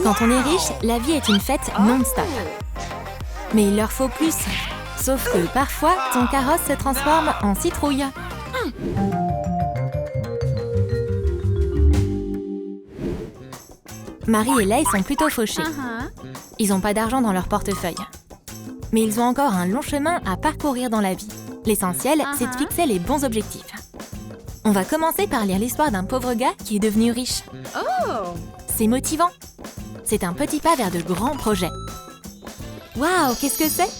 Quand on est riche, la vie est une fête non-stop. Mais il leur faut plus. Sauf que parfois, ton carrosse se transforme en citrouille. Marie et Leigh sont plutôt fauchés. Ils n'ont pas d'argent dans leur portefeuille. Mais ils ont encore un long chemin à parcourir dans la vie. L'essentiel, c'est de fixer les bons objectifs. On va commencer par lire l'histoire d'un pauvre gars qui est devenu riche. C'est motivant. C'est un petit pas vers de grands projets. Waouh, qu'est-ce que c'est?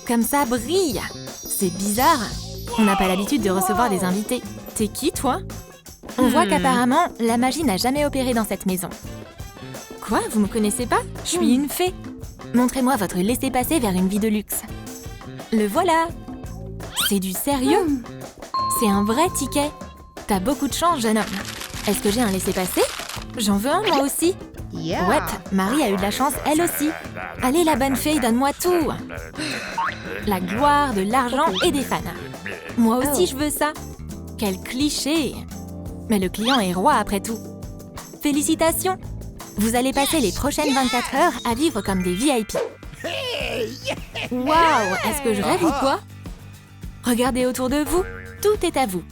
Comme ça brille. C'est bizarre. On n'a pas l'habitude de recevoir des invités. T'es qui, toi? On voit qu'apparemment, la magie n'a jamais opéré dans cette maison. Quoi? Vous me connaissez pas? Je suis une fée. Montrez-moi votre laissez-passer vers une vie de luxe. Le voilà. C'est du sérieux? C'est un vrai ticket. T'as beaucoup de chance, jeune homme. Est-ce que j'ai un laissez-passer? J'en veux un, moi aussi. Ouais, Marie a eu de la chance, elle aussi. Allez, la bonne fée, donne-moi tout. La gloire, de l'argent et des fans. Moi aussi, je veux ça. Quel cliché. Mais le client est roi après tout. Félicitations. Vous allez passer les prochaines 24 heures à vivre comme des VIP. Waouh, est-ce que je rêve ou quoi? Regardez autour de vous, tout est à vous.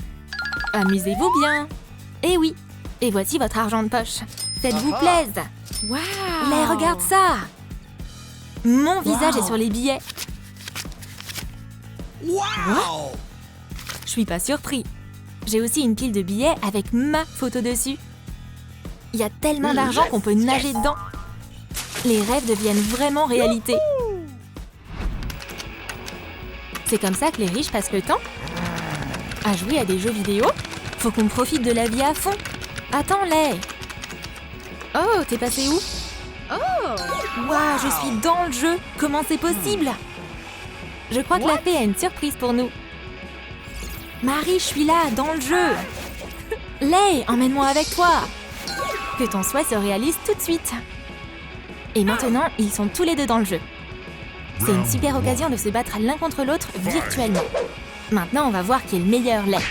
Amusez-vous bien. Eh oui, et voici votre argent de poche. Faites-vous plaise. Waouh! Mais regarde ça! Mon visage est sur les billets. Quoi? Je suis pas surpris. J'ai aussi une pile de billets avec ma photo dessus. Il y a tellement d'argent qu'on peut nager dedans. Les rêves deviennent vraiment réalité. C'est comme ça que les riches passent le temps. À jouer à des jeux vidéo, faut qu'on profite de la vie à fond. Attends, Leigh. Oh, t'es passé où? Waouh, je suis dans le jeu. Comment c'est possible? Je crois que la fée a une surprise pour nous. Marie, je suis là, dans le jeu. Leigh, emmène-moi avec toi. Que ton souhait se réalise tout de suite. Et maintenant, ils sont tous les deux dans le jeu. C'est une super occasion de se battre l'un contre l'autre virtuellement. Maintenant, on va voir qui est le meilleur, Leigh.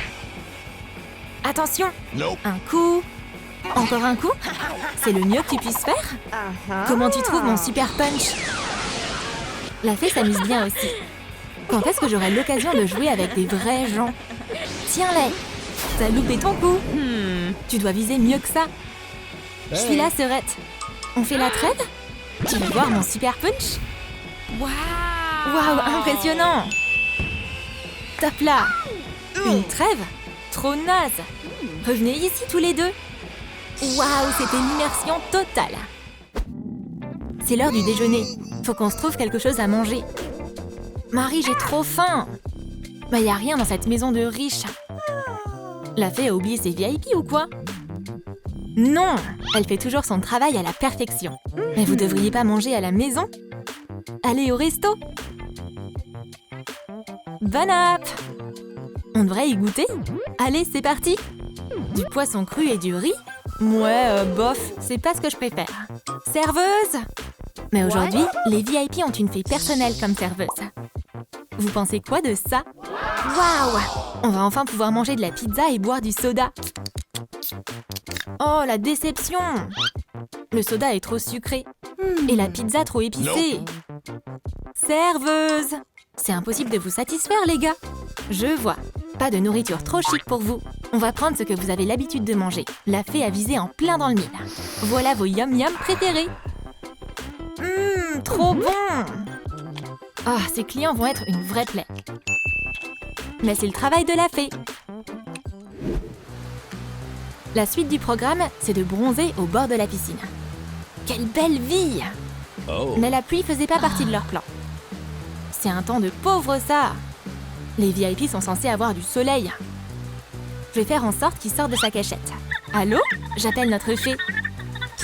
Attention! Un coup. Encore un coup? C'est le mieux que tu puisses faire? Comment tu trouves mon super punch? La fée s'amuse bien aussi. Quand est-ce que j'aurai l'occasion de jouer avec des vrais gens? Tiens, Leigh, t'as loupé ton coup. Tu dois viser mieux que ça. Je suis là, Serette. On fait la trêve? Tu veux voir mon super punch? Waouh, impressionnant! Top là! Une trêve? Trop naze! Revenez ici tous les deux. Waouh, c'était l'immersion totale. C'est l'heure du déjeuner. Faut qu'on se trouve quelque chose à manger. Marie, j'ai trop faim. Bah, y a rien dans cette maison de riches. La fée a oublié ses VIP ou quoi? Non, elle fait toujours son travail à la perfection. Mais vous devriez pas manger à la maison? Allez au resto. Bon app! On devrait y goûter? Allez, c'est parti! Du poisson cru et du riz? Ouais, bof, c'est pas ce que je préfère. Serveuse! Mais aujourd'hui, les VIP ont une fée personnelle comme serveuse. Vous pensez quoi de ça? Waouh! On va enfin pouvoir manger de la pizza et boire du soda. Oh, la déception! Le soda est trop sucré. Et la pizza trop épicée. Serveuse! C'est impossible de vous satisfaire, les gars. Je vois. Pas de nourriture trop chic pour vous. On va prendre ce que vous avez l'habitude de manger. La fée a visé en plein dans le mille. Voilà vos yum-yum préférés. Trop bon! Ah, ces clients vont être une vraie plaie. Mais c'est le travail de la fée. La suite du programme, c'est de bronzer au bord de la piscine. Quelle belle vie! Mais la pluie faisait pas partie de leur plan. C'est un temps de pauvre, ça! Les VIP sont censés avoir du soleil. Je vais faire en sorte qu'ils sortent de sa cachette. Allô? J'appelle notre fée.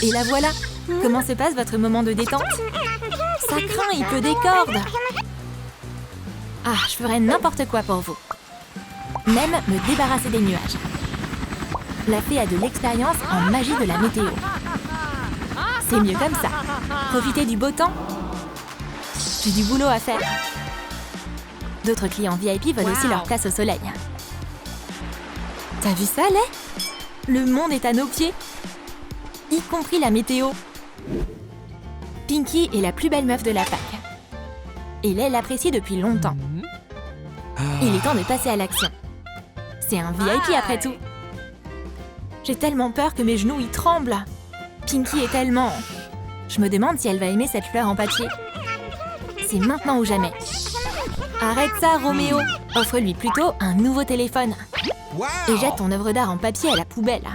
Et la voilà! Comment se passe votre moment de détente? Ça craint, il pleut des cordes! Ah, je ferais n'importe quoi pour vous. Même me débarrasser des nuages. La fée a de l'expérience en magie de la météo. C'est mieux comme ça. Profitez du beau temps. J'ai du boulot à faire. D'autres clients VIP veulent aussi leur place au soleil. T'as vu ça, Leigh? Le monde est à nos pieds. Y compris la météo. Pinky est la plus belle meuf de la fac. Et Lay l'apprécie depuis longtemps. Il est temps de passer à l'action. C'est un VIP après tout. J'ai tellement peur que mes genoux y tremblent. Pinky est tellement... Je me demande si elle va aimer cette fleur en papier. C'est maintenant ou jamais. Arrête ça, Roméo. Offre-lui plutôt un nouveau téléphone. Et jette ton œuvre d'art en papier à la poubelle.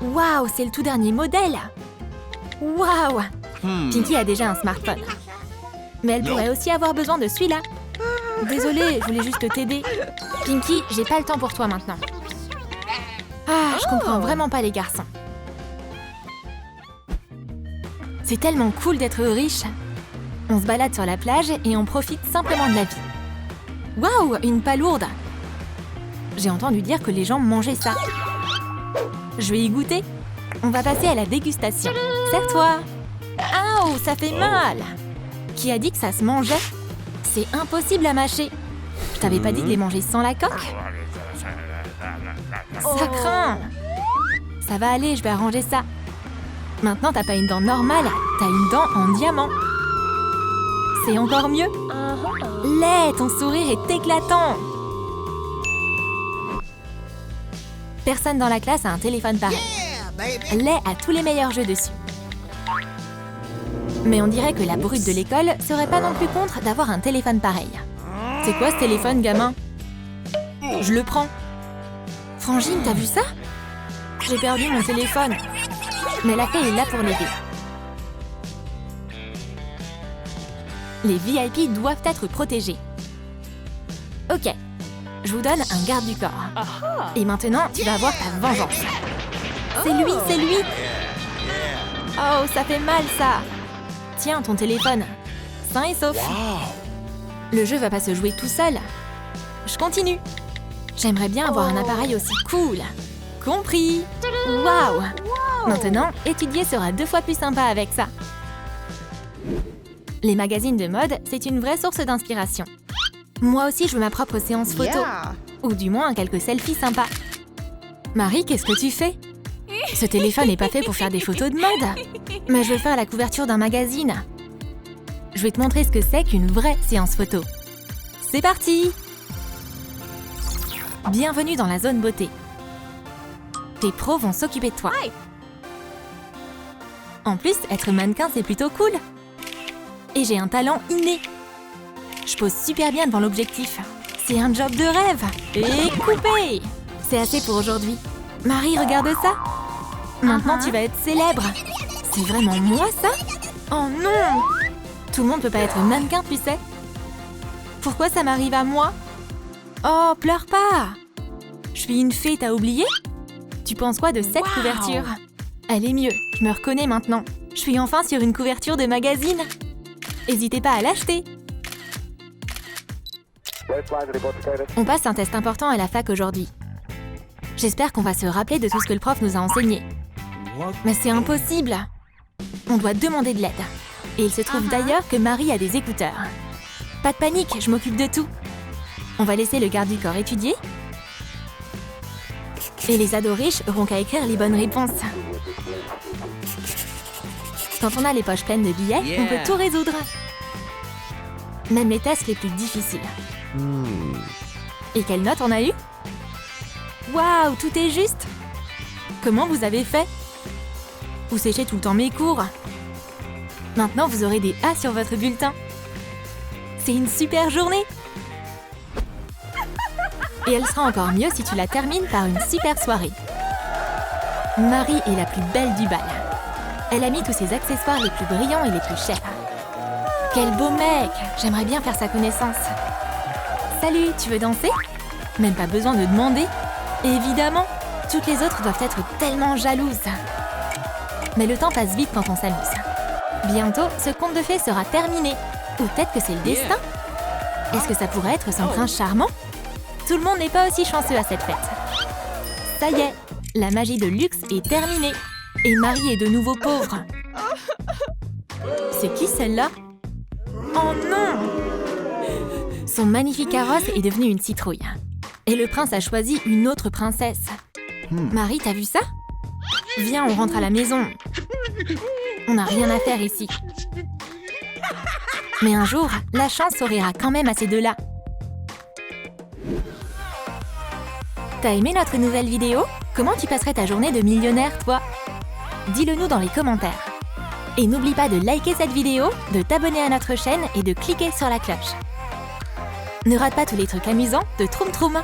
Waouh, c'est le tout dernier modèle. Waouh. Pinky a déjà un smartphone. Mais elle pourrait aussi avoir besoin de celui-là. Désolée, je voulais juste t'aider. Pinky, j'ai pas le temps pour toi maintenant. Ah, je comprends vraiment pas les garçons. C'est tellement cool d'être riche. On se balade sur la plage et on profite simplement de la vie. Waouh, une palourde. J'ai entendu dire que les gens mangeaient ça. Je vais y goûter. On va passer à la dégustation. Serre-toi. Ouh, ça fait mal. Qui a dit que ça se mangeait? C'est impossible à mâcher. Je t'avais pas dit de les manger sans la coque? Ça craint. Ça va aller, je vais arranger ça. Maintenant, t'as pas une dent normale, t'as une dent en diamant. C'est encore mieux. Lay, ton sourire est éclatant. Personne dans la classe a un téléphone pareil. Lay a tous les meilleurs jeux dessus. Mais on dirait que la brute de l'école serait pas non plus contre d'avoir un téléphone pareil. C'est quoi ce téléphone, gamin? Je le prends. Frangine, t'as vu ça? J'ai perdu mon téléphone. Mais la fée est là pour l'aider. Les VIP doivent être protégés. Ok, je vous donne un garde du corps. Et maintenant, tu vas avoir ta vengeance. C'est lui, c'est lui! Oh, ça fait mal, ça! Tiens, ton téléphone. Sain et sauf. Le jeu va pas se jouer tout seul. Je continue. J'aimerais bien avoir un appareil aussi cool. Compris! Waouh! Maintenant, étudier sera 2 fois plus sympa avec ça. Les magazines de mode, c'est une vraie source d'inspiration. Moi aussi, je veux ma propre séance photo. Ou du moins, quelques selfies sympas. Marie, qu'est-ce que tu fais? Ce téléphone n'est pas fait pour faire des photos de mode. Mais je veux faire la couverture d'un magazine. Je vais te montrer ce que c'est qu'une vraie séance photo. C'est parti! Bienvenue dans la zone beauté. Tes pros vont s'occuper de toi. En plus, être mannequin, c'est plutôt cool. Et j'ai un talent inné. Je pose super bien devant l'objectif. C'est un job de rêve. Et coupé! C'est assez pour aujourd'hui. Marie, regarde ça. Maintenant, tu vas être célèbre. C'est vraiment moi, ça? Oh non! Tout le monde peut pas être mannequin, tu sais. Pourquoi ça m'arrive à moi? Oh, pleure pas! Je suis une fée, t'as oublié? Tu penses quoi de cette couverture? Elle est mieux, je me reconnais maintenant. Je suis enfin sur une couverture de magazine. N'hésitez pas à l'acheter. On passe un test important à la fac aujourd'hui. J'espère qu'on va se rappeler de tout ce que le prof nous a enseigné. Mais c'est impossible. On doit demander de l'aide. Et il se trouve d'ailleurs que Marie a des écouteurs. Pas de panique, je m'occupe de tout. On va laisser le garde du corps étudier. Et les ados riches auront qu'à écrire les bonnes réponses. Quand on a les poches pleines de billets, on peut tout résoudre. Même les tests les plus difficiles. Et quelle note on a eu? Waouh, tout est juste! Comment vous avez fait? Vous séchez tout le temps mes cours. Maintenant, vous aurez des A sur votre bulletin. C'est une super journée! Et elle sera encore mieux si tu la termines par une super soirée. Marie est la plus belle du bal. Elle a mis tous ses accessoires les plus brillants et les plus chers. Quel beau mec! J'aimerais bien faire sa connaissance. Salut, tu veux danser? Même pas besoin de demander. Évidemment, toutes les autres doivent être tellement jalouses. Mais le temps passe vite quand on s'amuse. Bientôt, ce conte de fées sera terminé. Ou peut-être que c'est le destin? Est-ce que ça pourrait être son prince charmant? Tout le monde n'est pas aussi chanceux à cette fête. Ça y est, la magie de luxe est terminée. Et Marie est de nouveau pauvre. C'est qui celle-là? Oh non! Son magnifique carrosse est devenu une citrouille. Et le prince a choisi une autre princesse. Marie, t'as vu ça? Viens, on rentre à la maison. On n'a rien à faire ici. Mais un jour, la chance sourira quand même à ces deux-là. T'as aimé notre nouvelle vidéo? Comment tu passerais ta journée de millionnaire, toi? Dis-le nous dans les commentaires. Et n'oublie pas de liker cette vidéo, de t'abonner à notre chaîne et de cliquer sur la cloche. Ne rate pas tous les trucs amusants de Troum Troum.